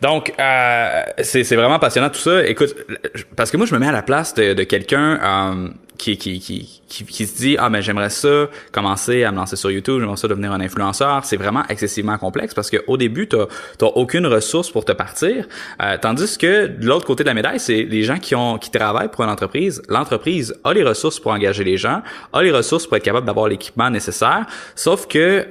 Donc, c'est vraiment passionnant tout ça. Écoute, parce que moi, je me mets à la place de quelqu'un qui se dit mais j'aimerais ça commencer à me lancer sur YouTube, j'aimerais ça devenir un influenceur. C'est vraiment excessivement complexe parce que au début, t'as aucune ressource pour te partir. Tandis que de l'autre côté de la médaille, c'est les gens qui travaillent pour une entreprise. L'entreprise a les ressources pour engager les gens, a les ressources pour être capable d'avoir l'équipement nécessaire. Sauf que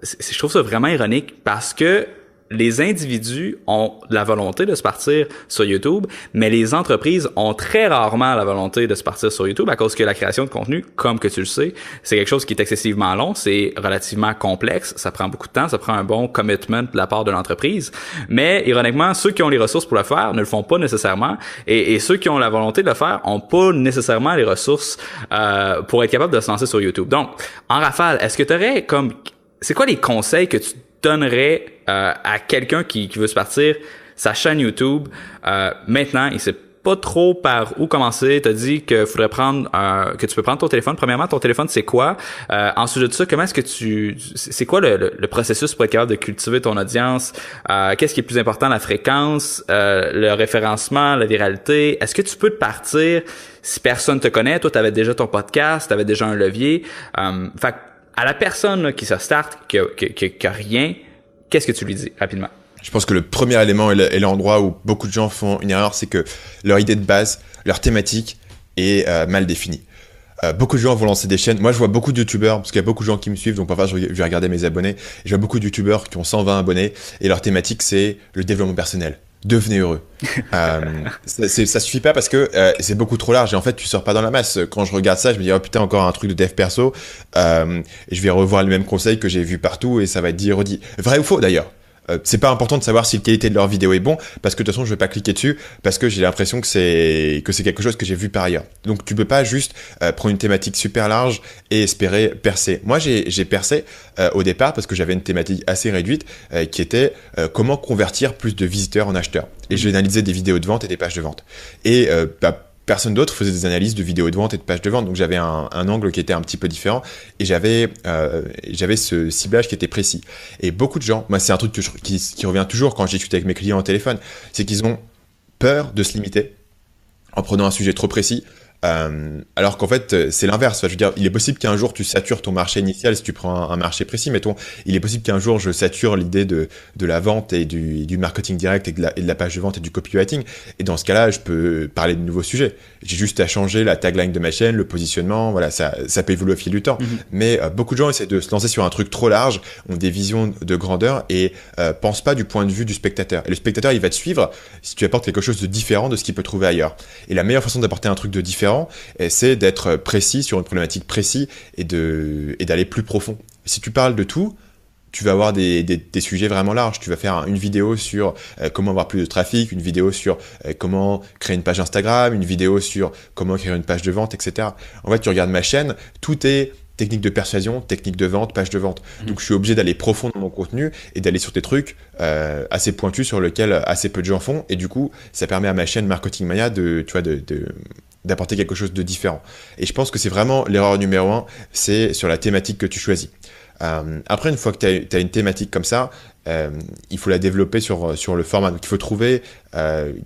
je trouve ça vraiment ironique parce que les individus ont la volonté de se partir sur YouTube, mais les entreprises ont très rarement la volonté de se partir sur YouTube à cause que la création de contenu, comme que tu le sais, c'est quelque chose qui est excessivement long, c'est relativement complexe, ça prend beaucoup de temps, ça prend un bon commitment de la part de l'entreprise. Mais ironiquement, ceux qui ont les ressources pour le faire ne le font pas nécessairement, et ceux qui ont la volonté de le faire ont pas nécessairement les ressources pour être capable de se lancer sur YouTube. Donc, en rafale, est-ce que tu aurais c'est quoi les conseils que tu donnerais à quelqu'un qui veut se partir sa chaîne YouTube maintenant, il sait pas trop par où commencer, t'as dit que faudrait que tu peux prendre ton téléphone. Premièrement, ton téléphone, c'est quoi? Ensuite de ça, comment est-ce que c'est quoi le processus pour être capable de cultiver ton audience? Qu'est-ce qui est plus important, la fréquence, le référencement, la viralité? Est-ce que tu peux te partir si personne te connaît? Toi, t'avais déjà ton podcast, t'avais déjà un levier. Fait à la personne là, qui se start, qui a rien, qu'est-ce que tu lui dis rapidement? Je pense que le premier élément et l'endroit où beaucoup de gens font une erreur, c'est que leur idée de base, leur thématique est mal définie. Beaucoup de gens vont lancer des chaînes. Moi, je vois beaucoup de youtubeurs, parce qu'il y a beaucoup de gens qui me suivent, donc parfois je vais regarder mes abonnés. Et je vois beaucoup de youtubeurs qui ont 120 abonnés, et leur thématique, c'est le développement personnel. Devenez heureux. Ça suffit pas parce que c'est beaucoup trop large et en fait tu sors pas dans la masse. Quand je regarde ça, je me dis oh putain encore un truc de dev perso. Et je vais revoir les mêmes conseils que j'ai vus partout et ça va être dit et redit. Vrai ou faux d'ailleurs. C'est pas important de savoir si la qualité de leur vidéo est bon parce que de toute façon je vais pas cliquer dessus parce que j'ai l'impression que c'est quelque chose que j'ai vu par ailleurs. Donc tu peux pas juste prendre une thématique super large et espérer percer. Moi j'ai percé au départ parce que j'avais une thématique assez réduite qui était comment convertir plus de visiteurs en acheteurs. Et j'ai analysé des vidéos de vente et des pages de vente. Et personne d'autre faisait des analyses de vidéos de vente et de pages de vente, donc j'avais un angle qui était un petit peu différent et j'avais ce ciblage qui était précis. Et beaucoup de gens, moi c'est un truc qui revient toujours quand je discute avec mes clients au téléphone, c'est qu'ils ont peur de se limiter en prenant un sujet trop précis. Alors qu'en fait c'est l'inverse. Enfin, je veux dire, il est possible qu'un jour tu satures ton marché initial si tu prends un marché précis, mettons. Il est possible qu'un jour je sature l'idée de la vente et du marketing direct et de la page de vente et du copywriting. Et dans ce cas-là, je peux parler de nouveaux sujets. J'ai juste à changer la tagline de ma chaîne, le positionnement. Voilà, ça peut évoluer au fil du temps. Mais beaucoup de gens essaient de se lancer sur un truc trop large, ont des visions de grandeur et pensent pas du point de vue du spectateur. Et le spectateur, il va te suivre si tu apportes quelque chose de différent de ce qu'il peut trouver ailleurs. Et la meilleure façon d'apporter un truc de différent, c'est d'être précis sur une problématique précise et d'aller plus profond. Si tu parles de tout, tu vas avoir des sujets vraiment larges. Tu vas faire une vidéo sur comment avoir plus de trafic, une vidéo sur comment créer une page Instagram, une vidéo sur comment créer une page de vente, etc. En fait, tu regardes ma chaîne, tout est technique de persuasion, technique de vente, page de vente. Donc, je suis obligé d'aller profond dans mon contenu et d'aller sur des trucs assez pointus sur lesquels assez peu de gens font. Et du coup, ça permet à ma chaîne Marketing Mania d'apporter quelque chose de différent. Et je pense que c'est vraiment l'erreur numéro 1, c'est sur la thématique que tu choisis. Après, une fois que tu as une thématique comme ça, il faut la développer sur le format. Donc, il faut trouver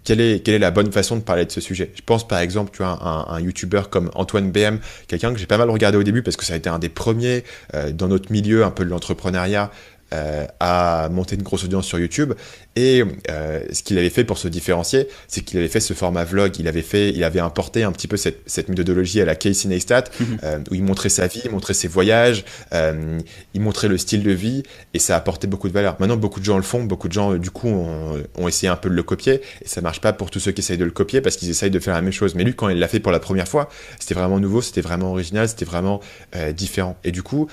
quelle est la bonne façon de parler de ce sujet. Je pense par exemple, tu vois, un YouTuber comme Antoine BM, quelqu'un que j'ai pas mal regardé au début parce que ça a été un des premiers dans notre milieu un peu de l'entrepreneuriat à monter une grosse audience sur YouTube. Et ce qu'il avait fait pour se différencier, c'est qu'il avait fait ce format vlog. Il avait importé un petit peu cette méthodologie à la Casey Neistat, où il montrait sa vie, il montrait ses voyages, il montrait le style de vie, et ça apportait beaucoup de valeur. Maintenant, beaucoup de gens le font, beaucoup de gens, du coup, ont essayé un peu de le copier, et ça marche pas pour tous ceux qui essayent de le copier, parce qu'ils essayent de faire la même chose. Mais lui, quand il l'a fait pour la première fois, c'était vraiment nouveau, c'était vraiment original, c'était vraiment différent. Et du coup,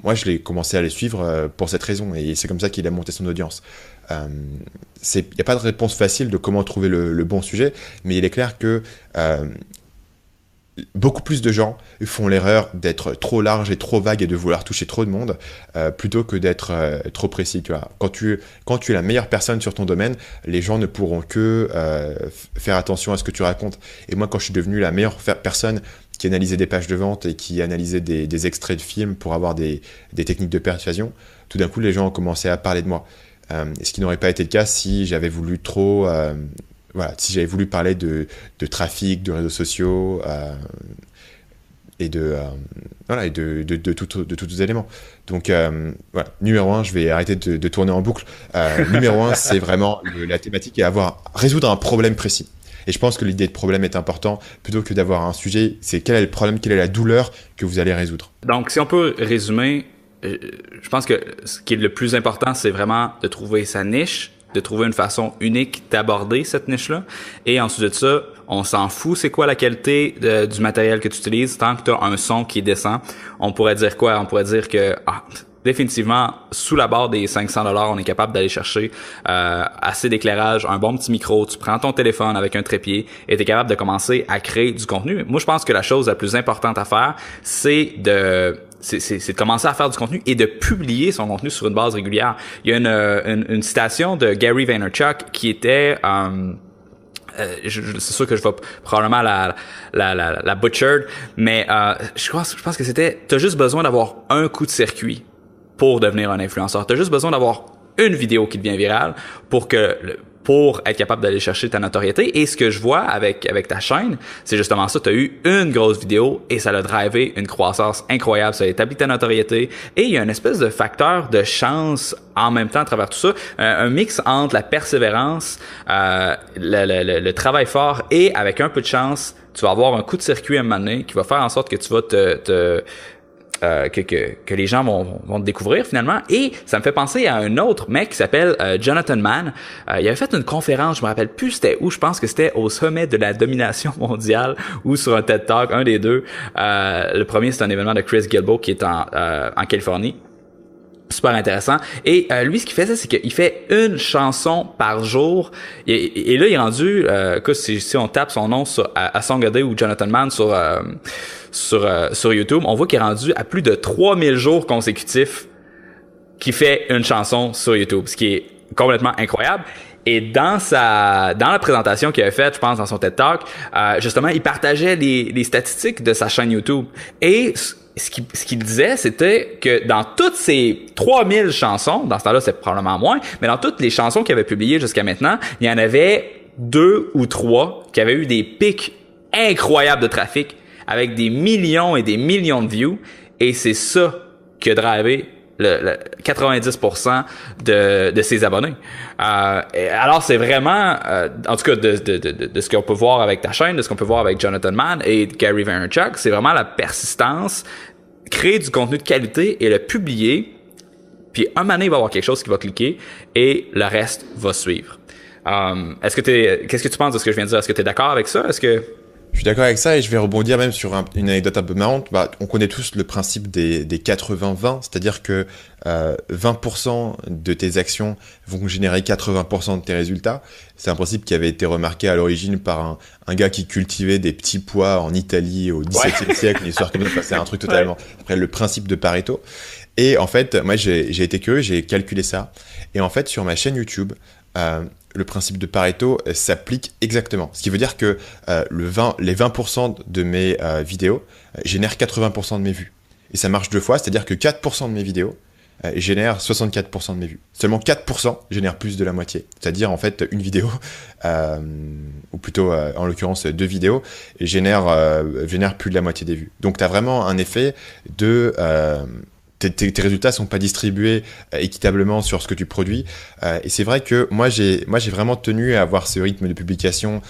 moi, je l'ai commencé à les suivre pour cette raison, et c'est comme ça qu'il a monté son audience. Il n'y a pas de réponse facile de comment trouver le bon sujet, mais il est clair que beaucoup plus de gens font l'erreur d'être trop large et trop vague et de vouloir toucher trop de monde plutôt que d'être trop précis. Tu vois. Quand tu es la meilleure personne sur ton domaine, les gens ne pourront que faire attention à ce que tu racontes. Et moi, quand je suis devenu la meilleure personne qui analysait des pages de vente et qui analysait des extraits de films pour avoir des techniques de persuasion, tout d'un coup, les gens ont commencé à parler de moi. ce qui n'aurait pas été le cas si j'avais voulu trop, si j'avais voulu parler de trafic, de réseaux sociaux et de tous les éléments. Donc numéro 1, je vais arrêter de tourner en boucle. Numéro 1, c'est vraiment la thématique et résoudre un problème précis. Et je pense que l'idée de problème est important plutôt que d'avoir un sujet. C'est quel est le problème, quelle est la douleur que vous allez résoudre. Donc, si on peut résumer, je pense que ce qui est le plus important, c'est vraiment de trouver sa niche, de trouver une façon unique d'aborder cette niche-là. Et ensuite de ça, on s'en fout c'est quoi la qualité du matériel que tu utilises. Tant que tu as un son qui est décent, on pourrait dire quoi? On pourrait dire que définitivement, sous la barre des 500$, on est capable d'aller chercher assez d'éclairage, un bon petit micro, tu prends ton téléphone avec un trépied et tu es capable de commencer à créer du contenu. Moi, je pense que la chose la plus importante à faire, c'est de commencer à faire du contenu et de publier son contenu sur une base régulière. Il y a une citation de Gary Vaynerchuk qui était... c'est sûr que je vais probablement la butchered, mais je pense que c'était t'as juste besoin d'avoir un coup de circuit pour devenir un influenceur. T'as juste besoin d'avoir une vidéo qui devient virale pour être capable d'aller chercher ta notoriété. Et ce que je vois avec ta chaîne, c'est justement ça. Tu as eu une grosse vidéo et ça l'a drivé une croissance incroyable. Ça a établi ta notoriété. Et il y a une espèce de facteur de chance en même temps à travers tout ça. Un mix entre la persévérance, le travail fort et avec un peu de chance, tu vas avoir un coup de circuit à un moment donné qui va faire en sorte que tu vas que les gens vont te découvrir finalement. Et ça me fait penser à un autre mec qui s'appelle Jonathan Mann. Il avait fait une conférence, je me rappelle plus c'était où, je pense que c'était au sommet de la domination mondiale ou sur un TED Talk, un des deux. Le premier, c'est un événement de Chris Guillebeau qui est en Californie. Super intéressant. Et lui, ce qu'il faisait, c'est qu'il fait une chanson par jour. Et là, il est rendu... si on tape son nom sur Song A Day ou Jonathan Mann sur YouTube, on voit qu'il est rendu à plus de 3000 jours consécutifs qu'il fait une chanson sur YouTube, ce qui est complètement incroyable. Et dans la présentation qu'il avait faite, je pense, dans son TED Talk, justement, il partageait les statistiques de sa chaîne YouTube. Et ce qu'il disait, c'était que dans toutes ces 3000 chansons, dans ce temps-là, c'est probablement moins, mais dans toutes les chansons qu'il avait publiées jusqu'à maintenant, il y en avait 2 ou 3 qui avaient eu des pics incroyables de trafic avec des millions et des millions de views. Et c'est ça qui a drivé le 90% de ses abonnés. Alors c'est vraiment, en tout cas de ce qu'on peut voir avec ta chaîne, de ce qu'on peut voir avec Jonathan Mann et Gary Vaynerchuk, c'est vraiment la persistance, créer du contenu de qualité et le publier, puis un moment donné, il va y avoir quelque chose qui va cliquer et le reste va suivre. Qu'est-ce que tu penses de ce que je viens de dire? Est-ce que tu es d'accord avec ça? Je suis d'accord avec ça et je vais rebondir même sur une anecdote un peu marrante. On connaît tous le principe des 80-20, c'est-à-dire que 20% de tes actions vont générer 80% de tes résultats. C'est un principe qui avait été remarqué à l'origine par un gars qui cultivait des petits pois en Italie au XVIIe siècle, une histoire comme ça, c'est un truc totalement après le principe de Pareto. Et en fait, moi j'ai été curieux, j'ai calculé ça. Et en fait, sur ma chaîne YouTube, le principe de Pareto s'applique exactement. Ce qui veut dire que les 20% de mes vidéos génèrent 80% de mes vues. Et ça marche 2 fois, c'est-à-dire que 4% de mes vidéos génèrent 64% de mes vues. Seulement 4% génèrent plus de la moitié. C'est-à-dire en fait une vidéo, ou plutôt en l'occurrence 2 vidéos, génèrent plus de la moitié des vues. Donc tu as vraiment un effet de... Tes résultats sont pas distribués équitablement sur ce que tu produis, et c'est vrai que moi j'ai vraiment tenu à avoir ce rythme de publication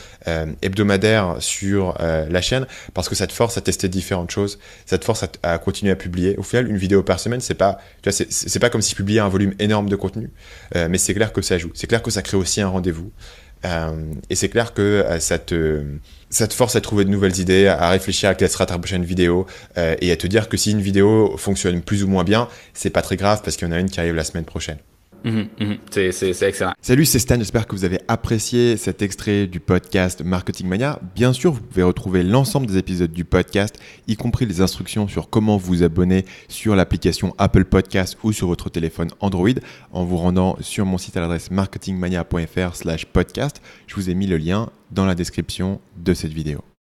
hebdomadaire sur la chaîne parce que ça te force à tester différentes choses, ça te force à continuer à publier. Au final, une vidéo par semaine, c'est pas comme si tu publiais un volume énorme de contenu, mais c'est clair que ça joue, c'est clair que ça crée aussi un rendez-vous. Et c'est clair que ça te force à trouver de nouvelles idées, à réfléchir à quelle sera ta prochaine vidéo, et à te dire que si une vidéo fonctionne plus ou moins bien, c'est pas très grave parce qu'il y en a une qui arrive la semaine prochaine. C'est excellent. Salut, c'est Stan, j'espère que vous avez apprécié cet extrait du podcast Marketing Mania. Bien sûr, vous pouvez retrouver l'ensemble des épisodes du podcast, y compris les instructions sur comment vous abonner sur l'application Apple Podcast ou sur votre téléphone Android en vous rendant sur mon site à l'adresse marketingmania.fr/podcast. Je vous ai mis le lien dans la description de cette vidéo.